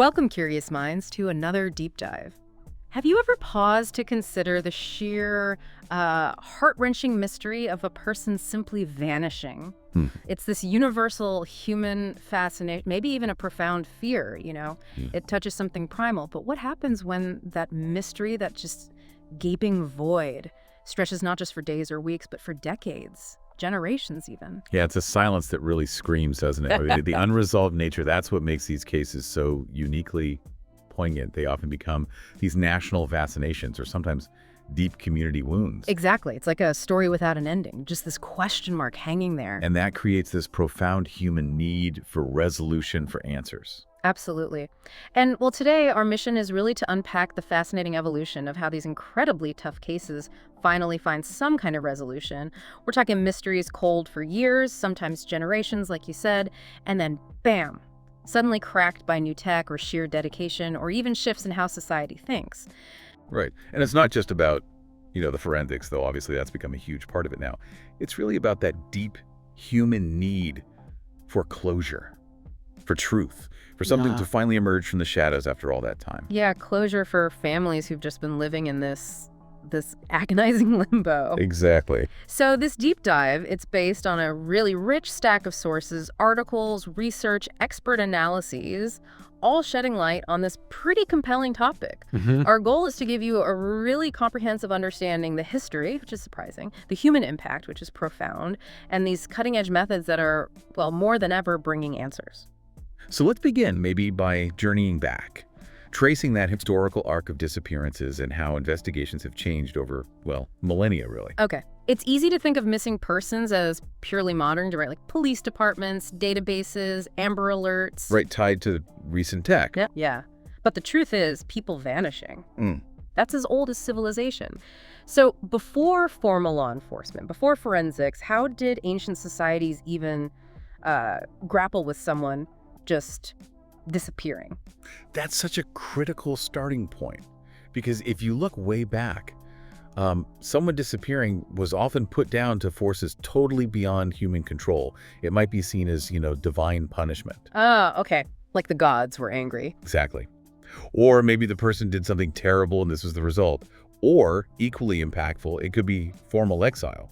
Welcome, curious minds, to another deep dive. Have you ever paused to consider the sheer, heart-wrenching mystery of a person simply vanishing? Hmm. It's this universal human fascination, maybe even a profound fear. Hmm. It touches something primal. But what happens when that mystery, that just gaping void, stretches not just for days or weeks, but for decades, generations even? Yeah, it's a silence that really screams, doesn't it? The unresolved nature, that's what makes these cases so uniquely poignant. They often become these national fascinations or sometimes deep community wounds. Exactly. It's like a story without an ending, just this question mark hanging there. And that creates this profound human need for resolution, for answers. Absolutely. And well, today our mission is really to unpack the fascinating evolution of how these incredibly tough cases finally find some kind of resolution. We're talking mysteries cold for years, sometimes generations, like you said, and then bam, suddenly cracked by new tech or sheer dedication or even shifts in how society thinks. Right. And it's not just about, the forensics, though obviously that's become a huge part of it now. It's really about that deep human need for closure, for truth, for something to finally emerge from the shadows after all that time. Yeah, closure for families who've just been living in this agonizing limbo. Exactly. So this deep dive, it's based on a really rich stack of sources, articles, research, expert analyses, all shedding light on this pretty compelling topic. Our goal is to give you a really comprehensive understanding, the history, which is surprising, the human impact, which is profound, and these cutting-edge methods that are, well, more than ever bringing answers. So let's begin maybe by journeying back, tracing that historical arc of disappearances and how investigations have changed over, well, millennia, really. Okay. It's easy to think of missing persons as purely modern, right? Like police departments, databases, Amber Alerts. Right, tied to recent tech. Yeah. But the truth is, people vanishing. Mm. That's as old as civilization. So before formal law enforcement, before forensics, how did ancient societies even grapple with someone just disappearing? That's such a critical starting point, because if you look way back, someone disappearing was often put down to forces totally beyond human control. It might be seen as, divine punishment. Oh, okay. Like the gods were angry. Exactly. Or maybe the person did something terrible and this was the result. Or, equally impactful, it could be formal exile.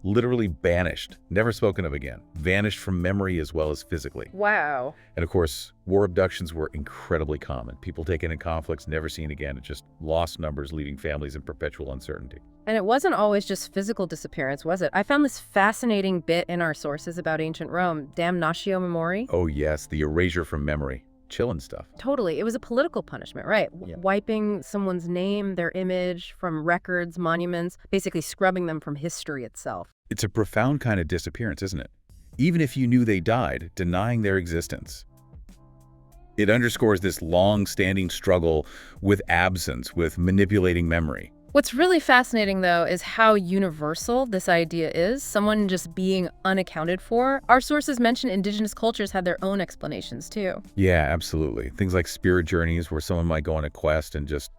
Literally banished, never spoken of again, vanished from memory as well as physically. Wow. And of course, war abductions were incredibly common. People taken in conflicts, never seen again. It just lost numbers, leaving families in perpetual uncertainty. And it wasn't always just physical disappearance, was it? I found this fascinating bit in our sources about ancient Rome, damnatio memoriae. Oh yes, the erasure from memory. Chilling stuff. Totally. It was a political punishment, right? Yeah. Wiping someone's name, their image from records, monuments, basically scrubbing them from history itself. It's a profound kind of disappearance, isn't it? Even if you knew they died, denying their existence. It underscores this long-standing struggle with absence, with manipulating memory. What's really fascinating, though, is how universal this idea is, someone just being unaccounted for. Our sources mention indigenous cultures had their own explanations, too. Yeah, absolutely. Things like spirit journeys where someone might go on a quest and just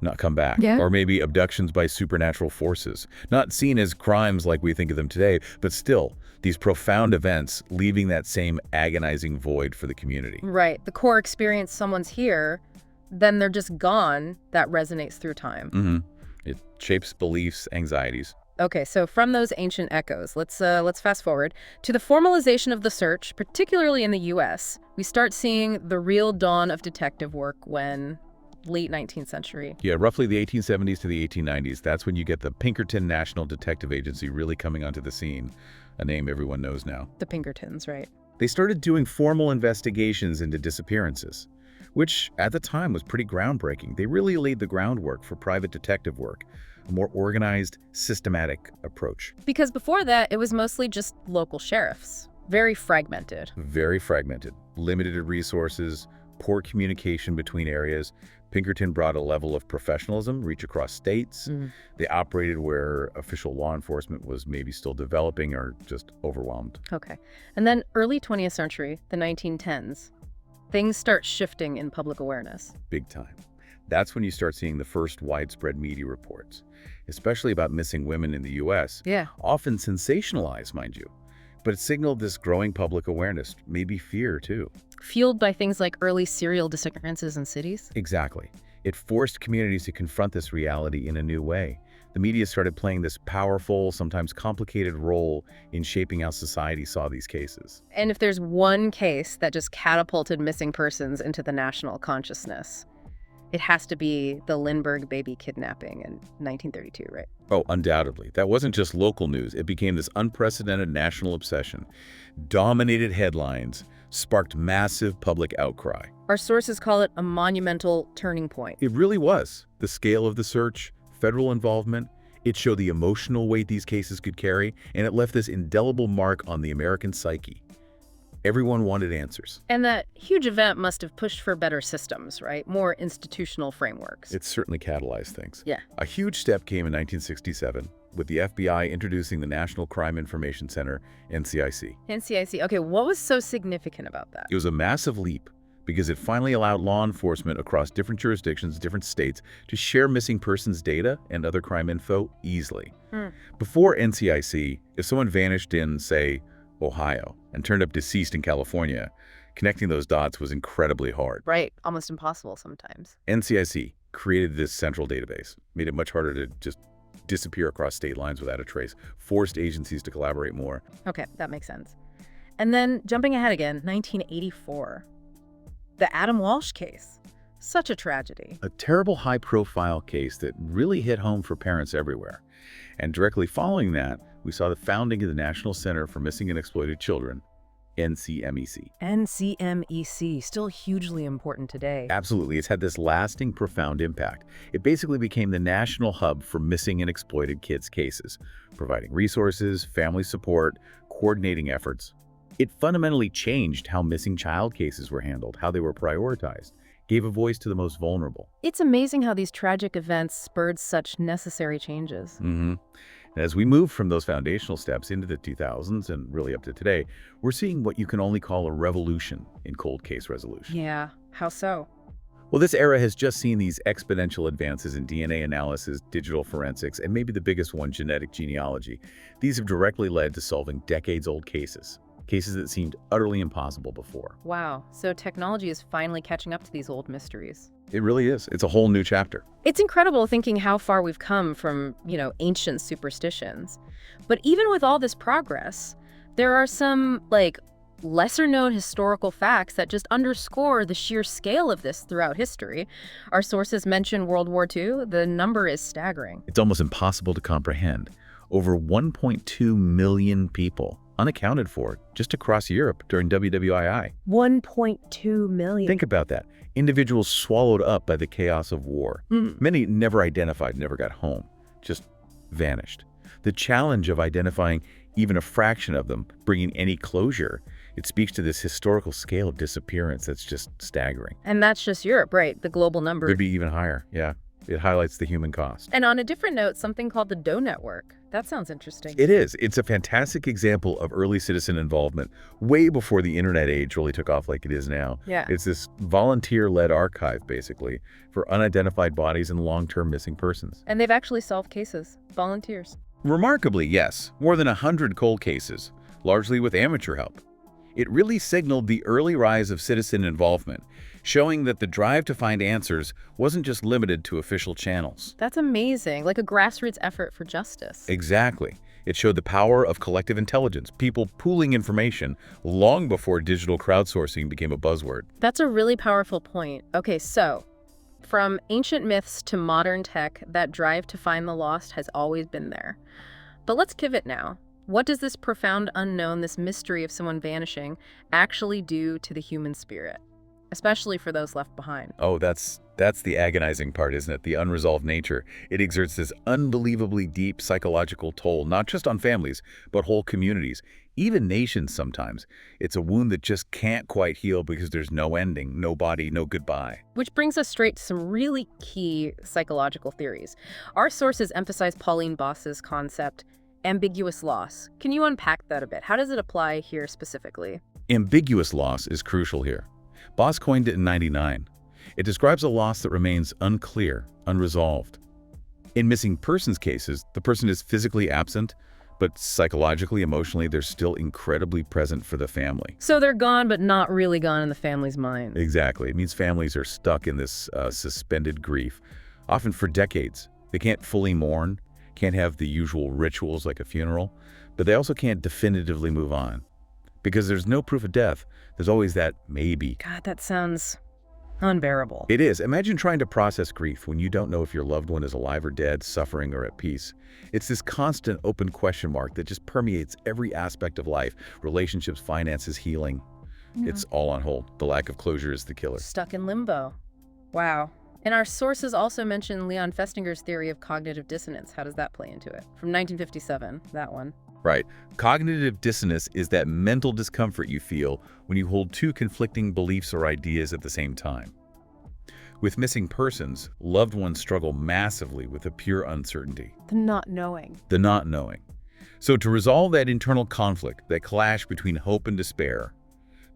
not come back. Yeah. Or maybe abductions by supernatural forces. Not seen as crimes like we think of them today, but still, these profound events leaving that same agonizing void for the community. Right. The core experience, someone's here, then they're just gone. That resonates through time. It shapes beliefs, anxieties. Okay, so from those ancient echoes, let's fast forward to the formalization of the search, particularly in the U.S. We start seeing the real dawn of detective work when late 19th century. Yeah, roughly the 1870s to the 1890s. That's when you get the Pinkerton National Detective Agency really coming onto the scene, a name everyone knows now. The Pinkertons, right? They started doing formal investigations into disappearances, which at the time was pretty groundbreaking. They really laid the groundwork for private detective work, a more organized, systematic approach. Because before that, it was mostly just local sheriffs. Very fragmented. Very fragmented, limited resources, poor communication between areas. Pinkerton brought a level of professionalism, reach across states. They operated where official law enforcement was maybe still developing or just overwhelmed. Okay. And then early 20th century, the 1910s, things start shifting in public awareness. Big time. That's when you start seeing the first widespread media reports, especially about missing women in the U.S. Yeah. Often sensationalized, mind you. But it signaled this growing public awareness, maybe fear too. Fueled by things like early serial disappearances in cities? Exactly. It forced communities to confront this reality in a new way. The media started playing this powerful, sometimes complicated role in shaping how society saw these cases. And if there's one case that just catapulted missing persons into the national consciousness, it has to be the Lindbergh baby kidnapping in 1932, right? Oh, undoubtedly. That wasn't just local news. It became this unprecedented national obsession. Dominated headlines, sparked massive public outcry. Our sources call it a monumental turning point. It really was. The scale of the search, federal involvement, it showed the emotional weight these cases could carry, and it left this indelible mark on the American psyche. Everyone wanted answers. And that huge event must have pushed for better systems, right? More institutional frameworks. It certainly catalyzed things. Yeah. A huge step came in 1967 with the FBI introducing the National Crime Information Center, NCIC. NCIC. Okay, what was so significant about that? It was a massive leap because it finally allowed law enforcement across different jurisdictions, different states, to share missing persons data and other crime info easily. Before NCIC, if someone vanished in, say, Ohio and turned up deceased in California, connecting those dots was incredibly hard. Right, almost impossible sometimes. NCIC created this central database, made it much harder to just disappear across state lines without a trace, forced agencies to collaborate more. Okay, that makes sense. And then jumping ahead again, 1984. The Adam Walsh case. Such a tragedy. A terrible high-profile case that really hit home for parents everywhere. And directly following that, we saw the founding of the National Center for Missing and Exploited Children, NCMEC. NCMEC, still hugely important today. Absolutely. It's had this lasting, profound impact. It basically became the national hub for missing and exploited kids' cases, providing resources, family support, coordinating efforts. It fundamentally changed how missing child cases were handled, how they were prioritized, gave a voice to the most vulnerable. It's amazing how these tragic events spurred such necessary changes. As we move from those foundational steps into the 2000s and really up to today, we're seeing what you can only call a revolution in cold case resolution. Yeah, how so? Well, this era has just seen these exponential advances in DNA analysis, digital forensics, and maybe the biggest one, genetic genealogy. These have directly led to solving decades-old cases that seemed utterly impossible before. Wow, so technology is finally catching up to these old mysteries. It really is. It's a whole new chapter. It's incredible thinking how far we've come from, ancient superstitions. But even with all this progress, there are some, lesser-known historical facts that just underscore the sheer scale of this throughout history. Our sources mention World War II. The number is staggering. It's almost impossible to comprehend. Over 1.2 million people unaccounted for just across Europe during WWII. 1.2 million. Think about that. Individuals swallowed up by the chaos of war. Many never identified, never got home, just vanished. The challenge of identifying even a fraction of them, bringing any closure, it speaks to this historical scale of disappearance that's just staggering. And that's just Europe, right? The global number. Could be even higher, yeah. It highlights the human cost. And on a different note, something called the Doe Network. That sounds interesting. It is. It's a fantastic example of early citizen involvement, way before the internet age really took off like it is now. Yeah. It's this volunteer-led archive, basically, for unidentified bodies and long-term missing persons. And they've actually solved cases. Volunteers. Remarkably, yes. More than 100 cold cases, largely with amateur help. It really signaled the early rise of citizen involvement, showing that the drive to find answers wasn't just limited to official channels. That's amazing, like a grassroots effort for justice. Exactly. It showed the power of collective intelligence, people pooling information long before digital crowdsourcing became a buzzword. That's a really powerful point. Okay, so from ancient myths to modern tech, that drive to find the lost has always been there. But let's pivot now. What does this profound unknown, this mystery of someone vanishing, actually do to the human spirit, especially for those left behind? Oh, that's the agonizing part, isn't it? The unresolved nature. It exerts this unbelievably deep psychological toll, not just on families, but whole communities, even nations sometimes. It's a wound that just can't quite heal because there's no ending, no body, no goodbye. Which brings us straight to some really key psychological theories. Our sources emphasize Pauline Boss's concept, ambiguous loss. Can you unpack that a bit? How does it apply here specifically? Ambiguous loss is crucial here. Boss coined it in '99. It describes a loss that remains unclear, unresolved. In missing persons cases, the person is physically absent, But psychologically, emotionally, they're still incredibly present for the family. So they're gone, but not really gone in the family's mind. Exactly. It means families are stuck in this suspended grief, often for decades. They can't fully mourn, can't have the usual rituals like a funeral, but they also can't definitively move on. Because there's no proof of death, there's always that maybe. God, that sounds unbearable. It is. Imagine trying to process grief when you don't know if your loved one is alive or dead, suffering or at peace. It's this constant open question mark that just permeates every aspect of life: relationships, finances, healing. Yeah. It's all on hold. The lack of closure is the killer. Stuck in limbo. Wow. And our sources also mention Leon Festinger's theory of cognitive dissonance. How does that play into it? From 1957, that one. Right. Cognitive dissonance is that mental discomfort you feel when you hold two conflicting beliefs or ideas at the same time. With missing persons, loved ones struggle massively with a pure uncertainty. The not knowing. The not knowing. So to resolve that internal conflict, that clash between hope and despair,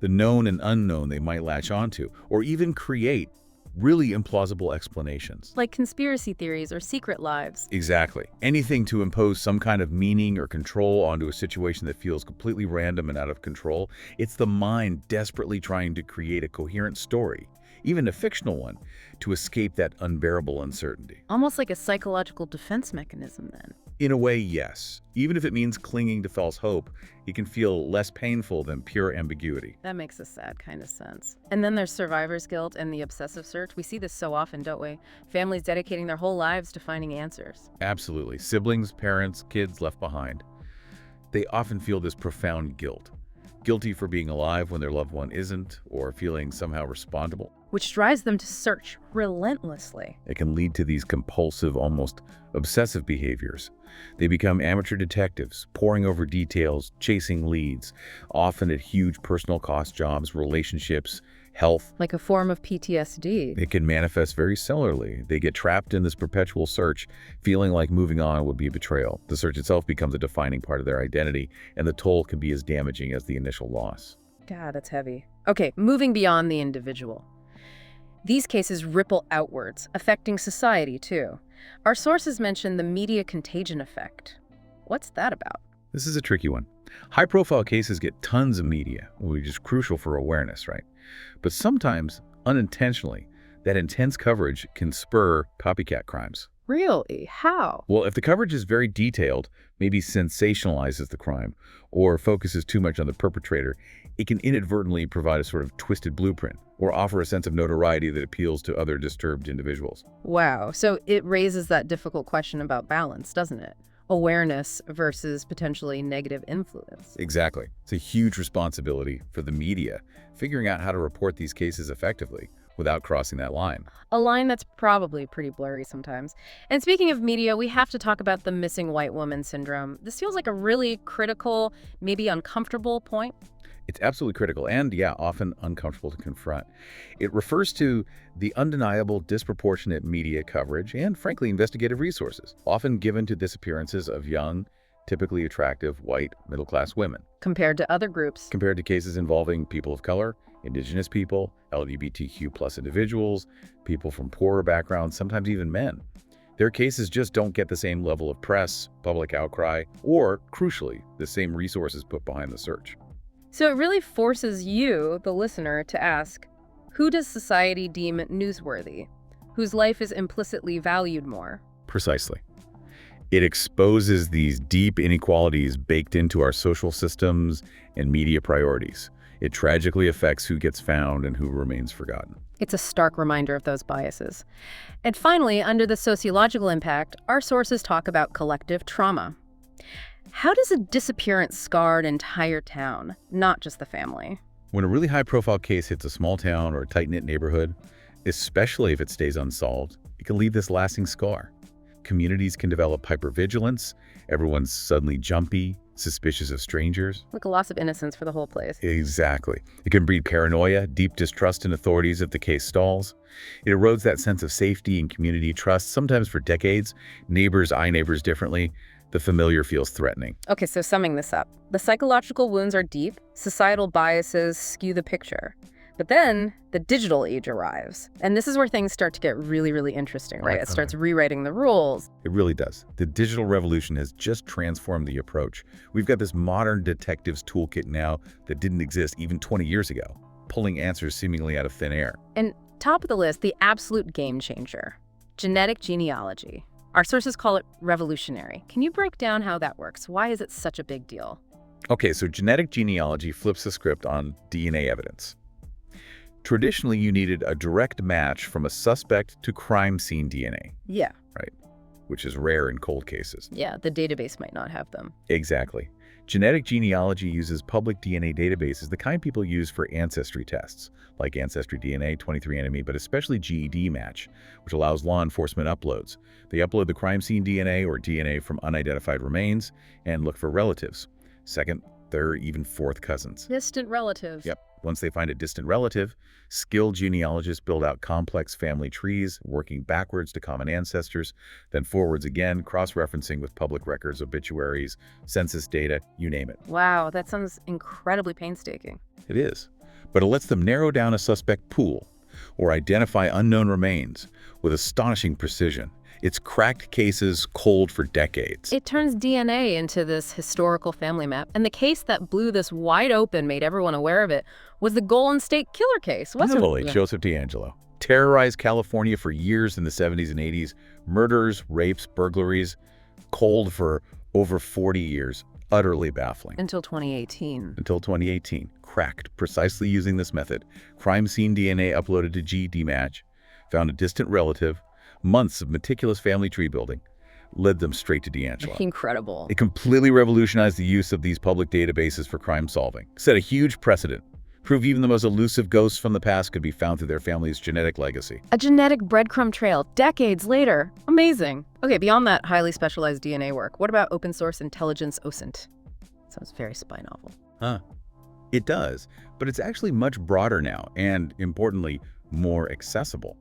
the known and unknown they might latch onto, or even create really implausible explanations. Like conspiracy theories or secret lives. Exactly. Anything to impose some kind of meaning or control onto a situation that feels completely random and out of control. It's the mind desperately trying to create a coherent story, even a fictional one, to escape that unbearable uncertainty. Almost like a psychological defense mechanism then. In a way, yes. Even if it means clinging to false hope, it can feel less painful than pure ambiguity. That makes a sad kind of sense. And then there's survivor's guilt and the obsessive search. We see this so often, don't we? Families dedicating their whole lives to finding answers. Absolutely. Siblings, parents, kids left behind. They often feel this profound guilt. Guilty for being alive when their loved one isn't, or feeling somehow responsible. Which drives them to search relentlessly. It can lead to these compulsive, almost obsessive behaviors. They become amateur detectives, poring over details, chasing leads, often at huge personal cost jobs, relationships, health. Like a form of PTSD. It can manifest very similarly. They get trapped in this perpetual search, feeling like moving on would be a betrayal. The search itself becomes a defining part of their identity, and the toll can be as damaging as the initial loss. God, that's heavy. Okay, moving beyond the individual. These cases ripple outwards, affecting society too. Our sources mention the media contagion effect. What's that about? This is a tricky one. High-profile cases get tons of media, which is crucial for awareness, right? But sometimes, unintentionally, that intense coverage can spur copycat crimes. Really? How? Well, if the coverage is very detailed, maybe sensationalizes the crime, or focuses too much on the perpetrator, it can inadvertently provide a sort of twisted blueprint, or offer a sense of notoriety that appeals to other disturbed individuals. Wow. So it raises that difficult question about balance, doesn't it? Awareness versus potentially negative influence. Exactly. It's a huge responsibility for the media, figuring out how to report these cases effectively without crossing that line. A line that's probably pretty blurry sometimes. And speaking of media, we have to talk about the missing white woman syndrome. This feels like a really critical, maybe uncomfortable point. It's absolutely critical and, yeah, often uncomfortable to confront. It refers to the undeniable disproportionate media coverage and, frankly, investigative resources, often given to disappearances of young, typically attractive, white, middle-class women. Compared to other groups. Compared to cases involving people of color, indigenous people, LGBTQ+ individuals, people from poorer backgrounds, sometimes even men. Their cases just don't get the same level of press, public outcry, or, crucially, the same resources put behind the search. So it really forces you, the listener, to ask, who does society deem newsworthy? Whose life is implicitly valued more? Precisely. It exposes these deep inequalities baked into our social systems and media priorities. It tragically affects who gets found and who remains forgotten. It's a stark reminder of those biases. And finally, under the sociological impact, our sources talk about collective trauma. How does a disappearance scar an entire town, not just the family? When a really high-profile case hits a small town or a tight-knit neighborhood, especially if it stays unsolved, it can leave this lasting scar. Communities can develop hypervigilance, everyone's suddenly jumpy, suspicious of strangers. Like a loss of innocence for the whole place. Exactly. It can breed paranoia, deep distrust in authorities if the case stalls. It erodes that sense of safety and community trust, sometimes for decades. Neighbors eye neighbors differently. The familiar feels threatening. Okay, so summing this up, the psychological wounds are deep, societal biases skew the picture. But then the digital age arrives. And this is where things start to get really, really interesting, right? It starts rewriting the rules. It really does. The digital revolution has just transformed the approach. We've got this modern detective's toolkit now that didn't exist even 20 years ago, pulling answers seemingly out of thin air. And top of the list, the absolute game changer, genetic genealogy. Our sources call it revolutionary. Can you break down how that works? Why is it such a big deal? Okay, so genetic genealogy flips the script on DNA evidence. Traditionally, you needed a direct match from a suspect to crime scene DNA. Yeah. Right, which is rare in cold cases. Yeah, the database might not have them. Exactly. Genetic genealogy uses public DNA databases, the kind people use for ancestry tests, like Ancestry DNA, 23andMe, but especially GED Match, which allows law enforcement uploads. They upload the crime scene DNA or DNA from unidentified remains and look for relatives. Second, third, even fourth cousins. Distant relatives. Yep. Once they find a distant relative, skilled genealogists build out complex family trees, working backwards to common ancestors, then forwards again, cross-referencing with public records, obituaries, census data, you name it. Wow, that sounds incredibly painstaking. It is. But it lets them narrow down a suspect pool or identify unknown remains with astonishing precision. It's cracked cases cold for decades. It turns DNA into this historical family map, and the case that blew this wide open, made everyone aware of it, was the Golden State Killer case, wasn't Totally, it? Joseph D'Angelo. Terrorized California for years in the 70s and 80s. Murders, rapes, burglaries, cold for over 40 years. Utterly baffling. Until 2018. Until 2018. Cracked precisely using this method. Crime scene DNA uploaded to GED Match, found a distant relative. Months of meticulous family tree building led them straight to D'Angelo. Incredible. It completely revolutionized the use of these public databases for crime solving. Set a huge precedent. Proved even the most elusive ghosts from the past could be found through their family's genetic legacy. A genetic breadcrumb trail, decades later. Amazing. Okay, beyond that highly specialized DNA work, what about open source intelligence OSINT? Sounds very spy novel. Huh. It does, but it's actually much broader now and, importantly, more accessible.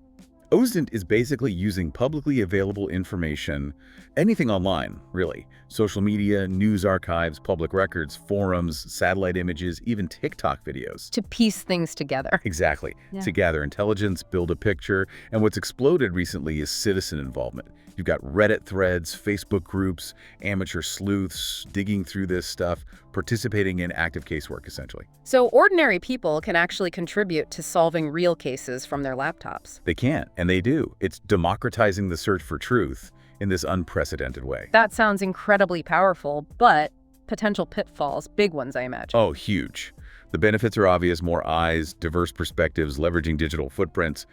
OSINT is basically using publicly available information, anything online, really. Social media, news archives, public records, forums, satellite images, even TikTok videos. To piece things together. Exactly. Yeah. To gather intelligence, build a picture, and what's exploded recently is citizen involvement. You've got Reddit threads, Facebook groups, amateur sleuths digging through this stuff, participating in active casework, essentially. So ordinary people can actually contribute to solving real cases from their laptops. They can, and they do. It's democratizing the search for truth in this unprecedented way. That sounds incredibly powerful, but potential pitfalls, big ones, I imagine. Oh, huge. The benefits are obvious: more eyes, diverse perspectives, leveraging digital footprints.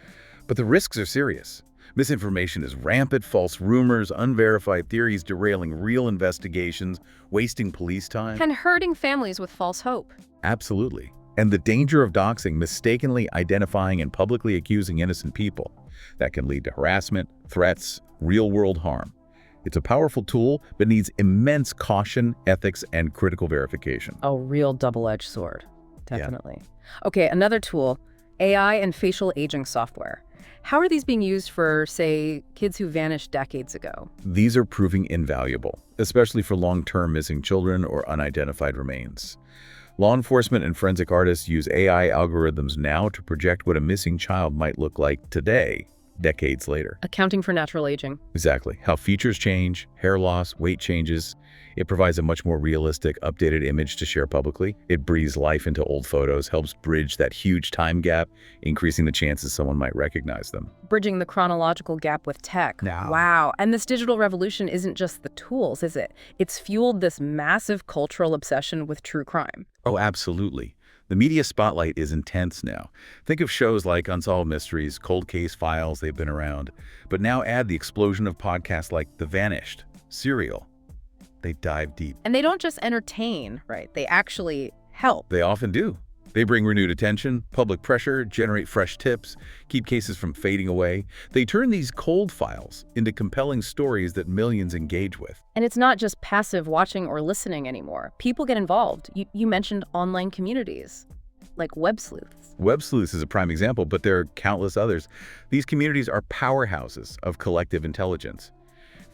But the risks are serious. Misinformation is rampant, false rumors, unverified theories derailing real investigations, wasting police time. And hurting families with false hope. Absolutely. And the danger of doxing, mistakenly identifying and publicly accusing innocent people. That can lead to harassment, threats, real-world harm. It's a powerful tool, but needs immense caution, ethics, and critical verification. A real double-edged sword. Definitely. Yeah. Okay, another tool, AI and facial aging software. How are these being used for, say, kids who vanished decades ago? These are proving invaluable, especially for long-term missing children or unidentified remains. Law enforcement and forensic artists use AI algorithms now to project what a missing child might look like today, decades later. Accounting for natural aging. Exactly. How features change, hair loss, weight changes. It provides a much more realistic, updated image to share publicly. It breathes life into old photos, helps bridge that huge time gap, increasing the chances someone might recognize them. Bridging the chronological gap with tech. Now. Wow. And this digital revolution isn't just the tools, is it? It's fueled this massive cultural obsession with true crime. Oh, absolutely. The media spotlight is intense now. Think of shows like Unsolved Mysteries, Cold Case Files, they've been around. But now add the explosion of podcasts like The Vanished, Serial. They dive deep. And they don't just entertain, right? They actually help. They often do. They bring renewed attention, public pressure, generate fresh tips, keep cases from fading away. They turn these cold files into compelling stories that millions engage with. And it's not just passive watching or listening anymore. People get involved. You mentioned online communities, like web sleuths. Web sleuths is a prime example, but there are countless others. These communities are powerhouses of collective intelligence.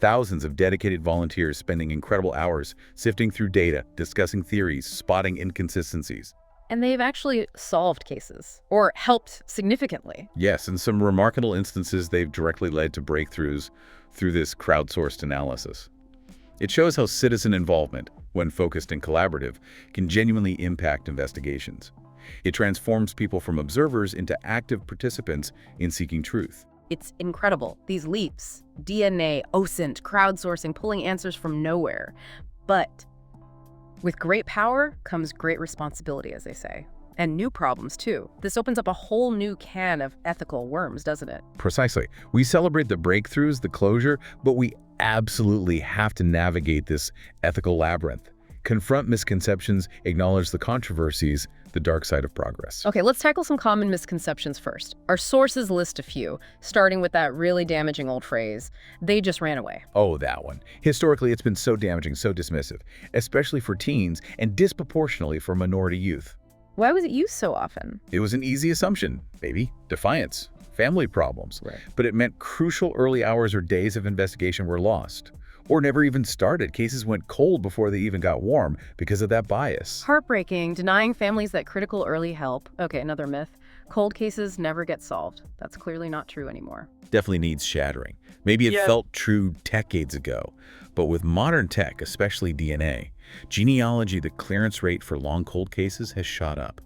Thousands of dedicated volunteers spending incredible hours sifting through data, discussing theories, spotting inconsistencies. And they've actually solved cases, or helped significantly. Yes, in some remarkable instances, they've directly led to breakthroughs through this crowdsourced analysis. It shows how citizen involvement, when focused and collaborative, can genuinely impact investigations. It transforms people from observers into active participants in seeking truth. It's incredible. These leaps, DNA, OSINT, crowdsourcing, pulling answers from nowhere. But with great power comes great responsibility, as they say. And new problems, too. This opens up a whole new can of ethical worms, doesn't it? Precisely. We celebrate the breakthroughs, the closure, but we absolutely have to navigate this ethical labyrinth. Confront misconceptions, acknowledge the controversies, the dark side of progress. Okay, let's tackle some common misconceptions first. Our sources list a few, starting with that really damaging old phrase, "they just ran away." Oh, that one. Historically, it's been so damaging, so dismissive, especially for teens and disproportionately for minority youth. Why was it used so often? It was an easy assumption, maybe defiance, family problems, Right. but it meant crucial early hours or days of investigation were lost, or never even started. Cases went cold before they even got warm because of that bias. Heartbreaking, denying families that critical early help. Okay, another myth. Cold cases never get solved. That's clearly not true anymore. Definitely needs shattering. Maybe it felt true decades ago, but with modern tech, especially DNA, genealogy, the clearance rate for long cold cases has shot up.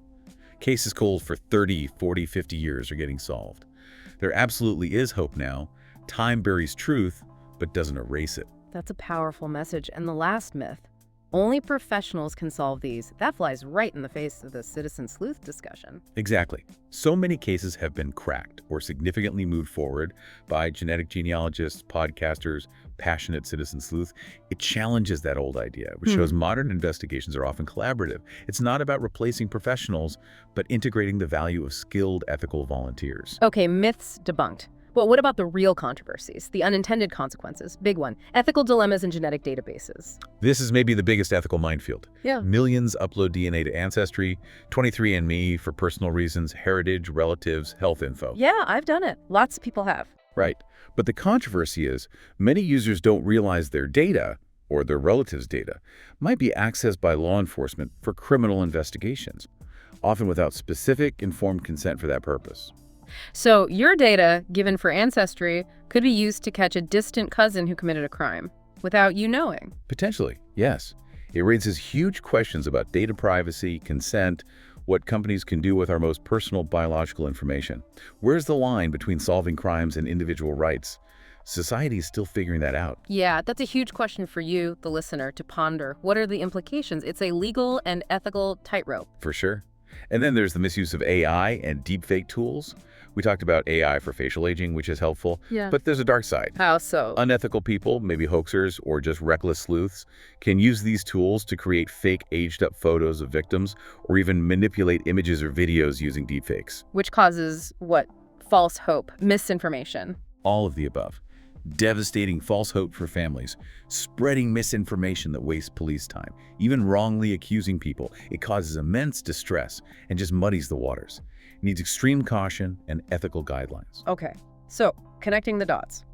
Cases cold for 30, 40, 50 years are getting solved. There absolutely is hope now. Time buries truth, but doesn't erase it. That's a powerful message. And the last myth, only professionals can solve these. That flies right in the face of the citizen sleuth discussion. Exactly. So many cases have been cracked or significantly moved forward by genetic genealogists, podcasters, passionate citizen sleuth. It challenges that old idea, which shows modern investigations are often collaborative. It's not about replacing professionals, but integrating the value of skilled ethical volunteers. Okay, myths debunked. But what about the real controversies, the unintended consequences? Big one, ethical dilemmas in genetic databases. This is maybe the biggest ethical minefield. Yeah. Millions upload DNA to Ancestry, 23andMe for personal reasons, heritage, relatives, health info. Yeah, I've done it. Lots of people have. Right. But the controversy is many users don't realize their data, or their relatives' data, might be accessed by law enforcement for criminal investigations, often without specific, informed consent for that purpose. So your data, given for Ancestry, could be used to catch a distant cousin who committed a crime, without you knowing. Potentially, yes. It raises huge questions about data privacy, consent, what companies can do with our most personal biological information. Where's the line between solving crimes and individual rights? Society is still figuring that out. Yeah, that's a huge question for you, the listener, to ponder. What are the implications? It's a legal and ethical tightrope. For sure. And then there's the misuse of AI and deepfake tools. We talked about AI for facial aging, which is helpful, Yeah. but there's a dark side. How so? Unethical people, maybe hoaxers or just reckless sleuths, can use these tools to create fake aged-up photos of victims or even manipulate images or videos using deepfakes. Which causes what? False hope, misinformation. All of the above. Devastating false hope for families, spreading misinformation that wastes police time, even wrongly accusing people. It causes immense distress and just muddies the waters. It needs extreme caution and ethical guidelines. Okay, so connecting the dots.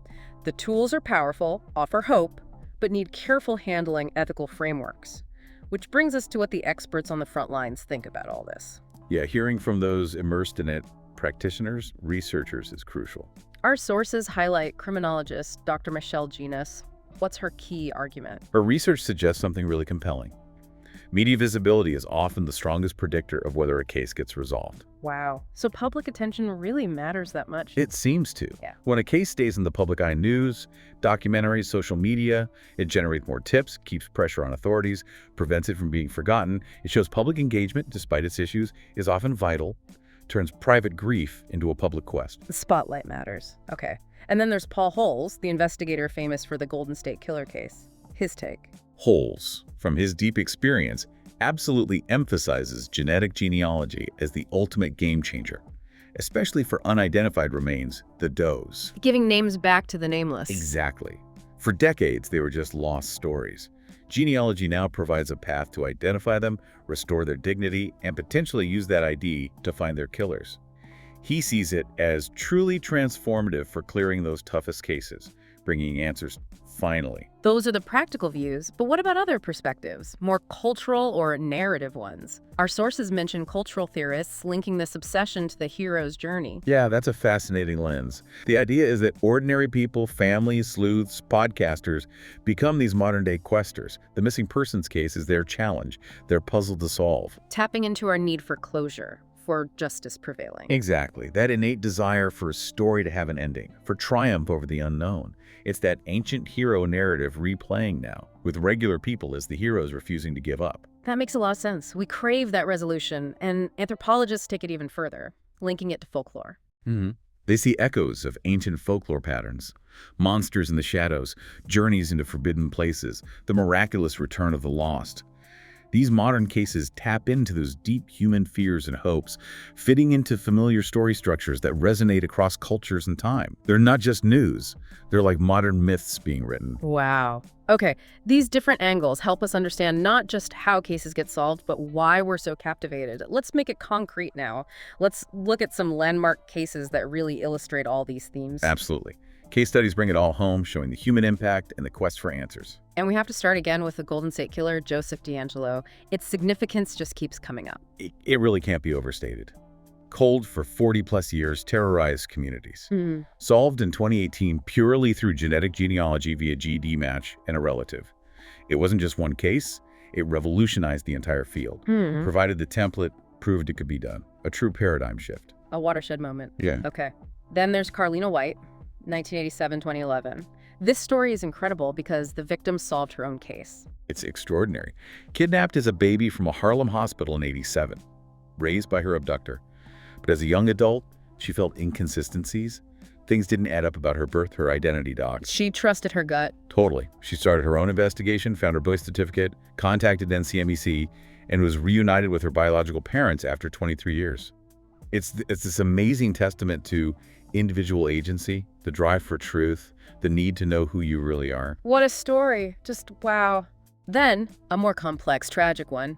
The tools are powerful, offer hope, but need careful handling ethical frameworks. Which brings us to what the experts on the front lines think about all this. Yeah, hearing from those immersed in it, practitioners, researchers, is crucial. Our sources highlight criminologist Dr. Michelle Genus. What's her key argument? Her research suggests something really compelling. Media visibility is often the strongest predictor of whether a case gets resolved. Wow. So public attention really matters that much? It seems to. Yeah. When a case stays in the public eye, news, documentaries, social media, it generates more tips, keeps pressure on authorities, prevents it from being forgotten. It shows public engagement, despite its issues, is often vital, turns private grief into a public quest. The spotlight matters. Okay. And then there's Paul Holes, the investigator famous for the Golden State Killer case. His take. Holes, from his deep experience, absolutely emphasizes genetic genealogy as the ultimate game changer, especially for unidentified remains, the does. Giving names back to the nameless. Exactly. For decades, they were just lost stories. Genealogy now provides a path to identify them, restore their dignity, and potentially use that ID to find their killers. He sees it as truly transformative for clearing those toughest cases, bringing answers Finally. Those are the practical views, but what about other perspectives, more cultural or narrative ones? Our sources mention cultural theorists linking this obsession to the hero's journey. Yeah, that's a fascinating lens. The idea is that ordinary people, families, sleuths, podcasters, become these modern-day questers. The missing persons case is their challenge, their puzzle to solve. Tapping into our need for closure, for justice prevailing. Exactly. That innate desire for a story to have an ending, for triumph over the unknown. It's that ancient hero narrative replaying now, with regular people as the heroes refusing to give up. That makes a lot of sense. We crave that resolution, and anthropologists take it even further, linking it to folklore. They see echoes of ancient folklore patterns, monsters in the shadows, journeys into forbidden places, the miraculous return of the lost. These modern cases tap into those deep human fears and hopes, fitting into familiar story structures that resonate across cultures and time. They're not just news. They're like modern myths being written. Wow. Okay, these different angles help us understand not just how cases get solved, but why we're so captivated. Let's make it concrete now. Let's look at some landmark cases that really illustrate all these themes. Absolutely. Case studies bring it all home, showing the human impact and the quest for answers. And we have to start again with the Golden State Killer, Joseph DeAngelo. Its significance just keeps coming up. It really can't be overstated. Cold for 40-plus years, terrorized communities. Solved in 2018 purely through genetic genealogy via GD match and a relative. It wasn't just one case, it revolutionized the entire field. Provided the template, proved it could be done. A true paradigm shift. A watershed moment. Yeah. Okay. Then there's Carlina White, 1987-2011. This story is incredible because the victim solved her own case. It's extraordinary. Kidnapped as a baby from a Harlem hospital in '87, raised by her abductor. But as a young adult, she felt inconsistencies. Things didn't add up about her birth, her identity docs. She trusted her gut. Totally. She started her own investigation, found her birth certificate, contacted NCMEC, and was reunited with her biological parents after 23 years. It's this amazing testament to individual agency, the drive for truth, the need to know who you really are. What a story. Just wow. Then, a more complex, tragic one.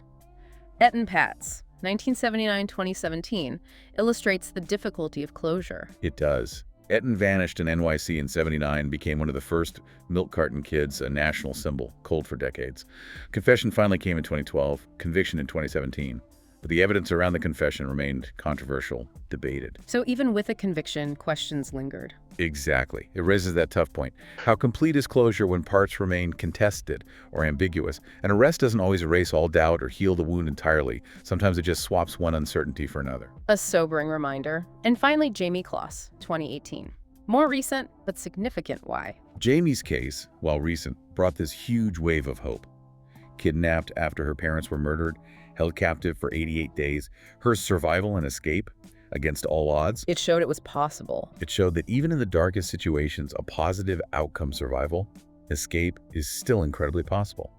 Etten Patz, 1979-2017, illustrates the difficulty of closure. It does. Etten vanished in NYC in '79, became one of the first milk carton kids, a national symbol, cold for decades. Confession finally came in 2012, conviction in 2017. But the evidence around the confession remained controversial, debated. So even with a conviction, questions lingered. Exactly. It raises that tough point. How complete is closure when parts remain contested or ambiguous? An arrest doesn't always erase all doubt or heal the wound entirely. Sometimes it just swaps one uncertainty for another. A sobering reminder. And finally, Jamie Kloss, 2018. More recent, but significant why. Jamie's case, while recent, brought this huge wave of hope. Kidnapped after her parents were murdered, held captive for 88 days, her survival and escape against all odds. It showed it was possible. It showed that even in the darkest situations, a positive outcome survival, escape is still incredibly possible.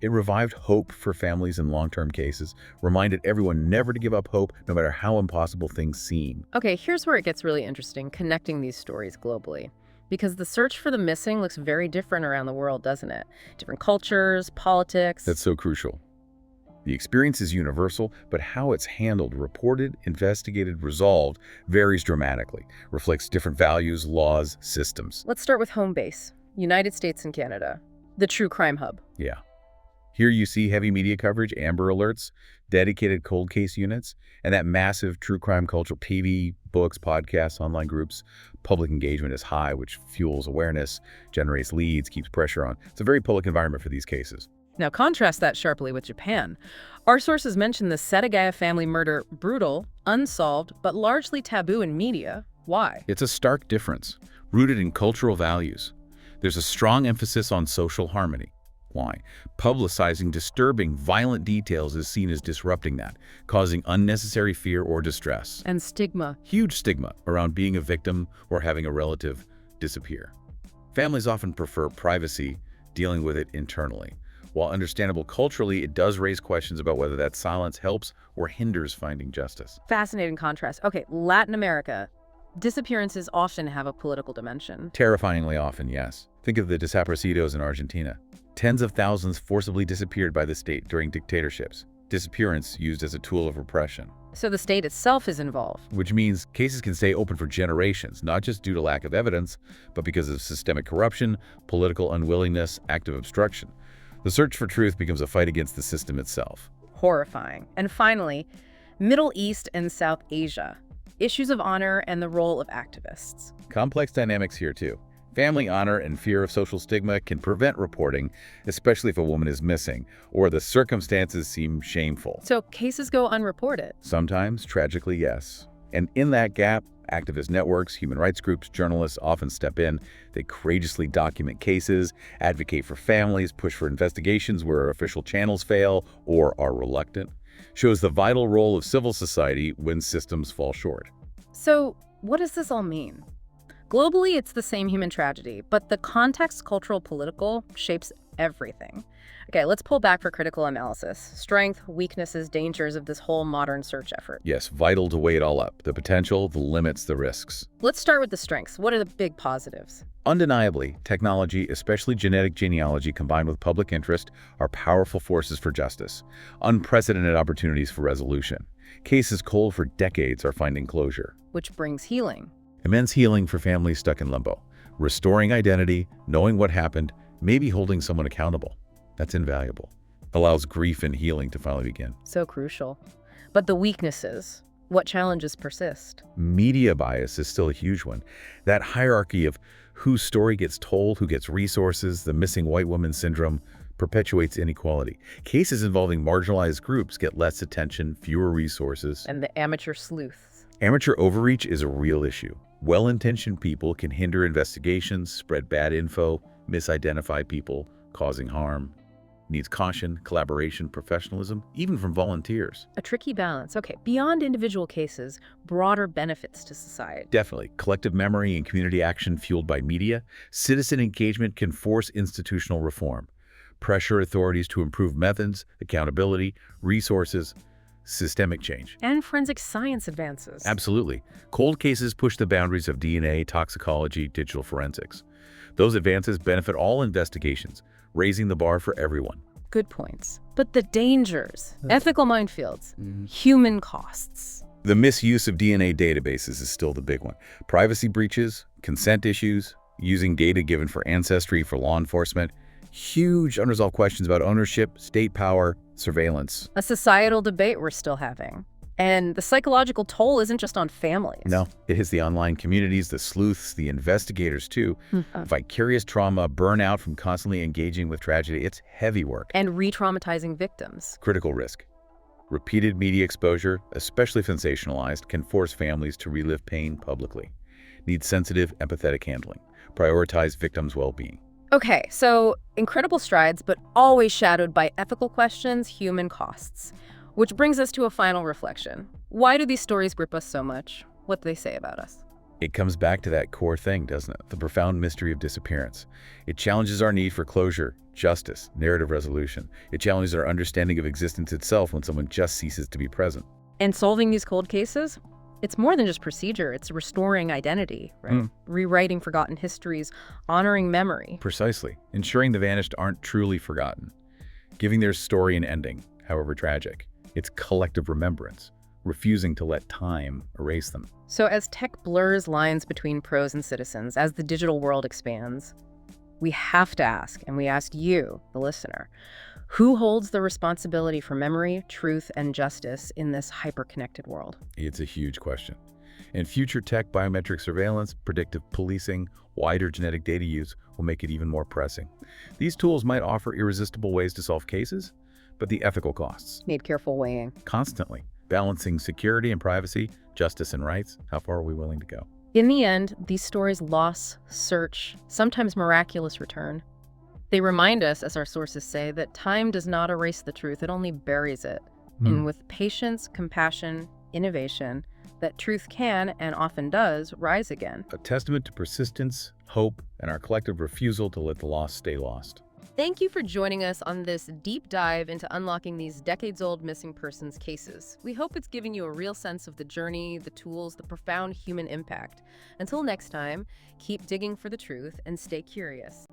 It revived hope for families in long-term cases, reminded everyone never to give up hope no matter how impossible things seem. Okay, here's where it gets really interesting, connecting these stories globally. Because the search for the missing looks very different around the world, doesn't it? Different cultures, politics. That's so crucial. The experience is universal, but how it's handled, reported, investigated, resolved varies dramatically, reflects different values, laws, systems. Let's start with home base, United States and Canada, the true crime hub. Yeah. Here you see heavy media coverage, Amber Alerts, dedicated cold case units, and that massive true crime culture, TV, books, podcasts, online groups. Public engagement is high, which fuels awareness, generates leads, keeps pressure on. It's a very public environment for these cases. Now contrast that sharply with Japan. Our sources mention the Setagaya family murder brutal, unsolved, but largely taboo in media. Why? It's a stark difference, rooted in cultural values. There's a strong emphasis on social harmony. Why? Publicizing disturbing, violent details is seen as disrupting that, causing unnecessary fear or distress. And stigma. Huge stigma around being a victim or having a relative disappear. Families often prefer privacy, dealing with it internally. While understandable culturally, it does raise questions about whether that silence helps or hinders finding justice. Fascinating contrast. Okay, Latin America. Disappearances often have a political dimension. Terrifyingly often, yes. Think of the desaparecidos in Argentina. Tens of thousands forcibly disappeared by the state during dictatorships. Disappearance used as a tool of repression. So the state itself is involved. Which means cases can stay open for generations, not just due to lack of evidence, but because of systemic corruption, political unwillingness, active obstruction. The search for truth becomes a fight against the system itself. Horrifying. And finally, Middle East and South Asia. Issues of honor and the role of activists. Complex dynamics here too. Family honor and fear of social stigma can prevent reporting, especially if a woman is missing, or the circumstances seem shameful. So cases go unreported. Sometimes, tragically, yes. And in that gap, activist networks, human rights groups, journalists often step in. They courageously document cases, advocate for families, push for investigations where official channels fail or are reluctant. Shows the vital role of civil society when systems fall short. So what does this all mean? Globally, it's the same human tragedy, but the context, cultural, political, shapes everything. Okay, let's pull back for critical analysis. Strength, weaknesses, dangers of this whole modern search effort. Yes, vital to weigh it all up. The potential, the limits, the risks. Let's start with the strengths. What are the big positives? Undeniably, technology, especially genetic genealogy combined with public interest, are powerful forces for justice. Unprecedented opportunities for resolution. Cases cold for decades are finding closure. Which brings healing. Immense healing for families stuck in limbo. Restoring identity, knowing what happened, maybe holding someone accountable. That's invaluable. Allows grief and healing to finally begin. So crucial. But the weaknesses, what challenges persist? Media bias is still a huge one. That hierarchy of whose story gets told, who gets resources, the missing white woman syndrome, perpetuates inequality. Cases involving marginalized groups get less attention, fewer resources. And the amateur sleuths. Amateur overreach is a real issue. Well-intentioned people can hinder investigations, spread bad info, misidentify people, causing harm. Needs caution, collaboration, professionalism, even from volunteers. A tricky balance. Okay, beyond individual cases, broader benefits to society. Definitely. Collective memory and community action fueled by media. Citizen engagement can force institutional reform. Pressure authorities to improve methods, accountability, resources, systemic change. And forensic science advances. Absolutely. Cold cases push the boundaries of DNA, toxicology, digital forensics. Those advances benefit all investigations, raising the bar for everyone. Good points. But the dangers, ethical minefields, human costs. The misuse of DNA databases is still the big one. Privacy breaches, consent issues, using data given for ancestry for law enforcement, huge unresolved questions about ownership, state power, surveillance. A societal debate we're still having. And the psychological toll isn't just on families. No, it hits the online communities, the sleuths, the investigators too. Vicarious trauma, burnout from constantly engaging with tragedy, it's heavy work. And re-traumatizing victims. Critical risk. Repeated media exposure, especially sensationalized, can force families to relive pain publicly. Need sensitive, empathetic handling. Prioritize victims' well-being. Okay, so incredible strides, but always shadowed by ethical questions, human costs. Which brings us to a final reflection. Why do these stories grip us so much? What do they say about us? It comes back to that core thing, doesn't it? The profound mystery of disappearance. It challenges our need for closure, justice, narrative resolution. It challenges our understanding of existence itself when someone just ceases to be present. And solving these cold cases? It's more than just procedure. It's restoring identity, right? Rewriting forgotten histories, honoring memory. Precisely. Ensuring the vanished aren't truly forgotten. Giving their story an ending, however tragic. It's collective remembrance, refusing to let time erase them. So as tech blurs lines between pros and citizens, as the digital world expands, we have to ask, and we ask you, the listener, who holds the responsibility for memory, truth, and justice in this hyper-connected world? It's a huge question. And future tech, biometric surveillance, predictive policing, wider genetic data use will make it even more pressing. These tools might offer irresistible ways to solve cases, but the ethical costs. Need careful weighing. Constantly. Balancing security and privacy, justice and rights. How far are we willing to go? In the end, these stories loss, search, sometimes miraculous return. They remind us, as our sources say, that time does not erase the truth, it only buries it. And with patience, compassion, innovation, that truth can, and often does, rise again. A testament to persistence, hope, and our collective refusal to let the lost stay lost. Thank you for joining us on this deep dive into unlocking these decades-old missing persons cases. We hope it's giving you a real sense of the journey, the tools, the profound human impact. Until next time, keep digging for the truth and stay curious.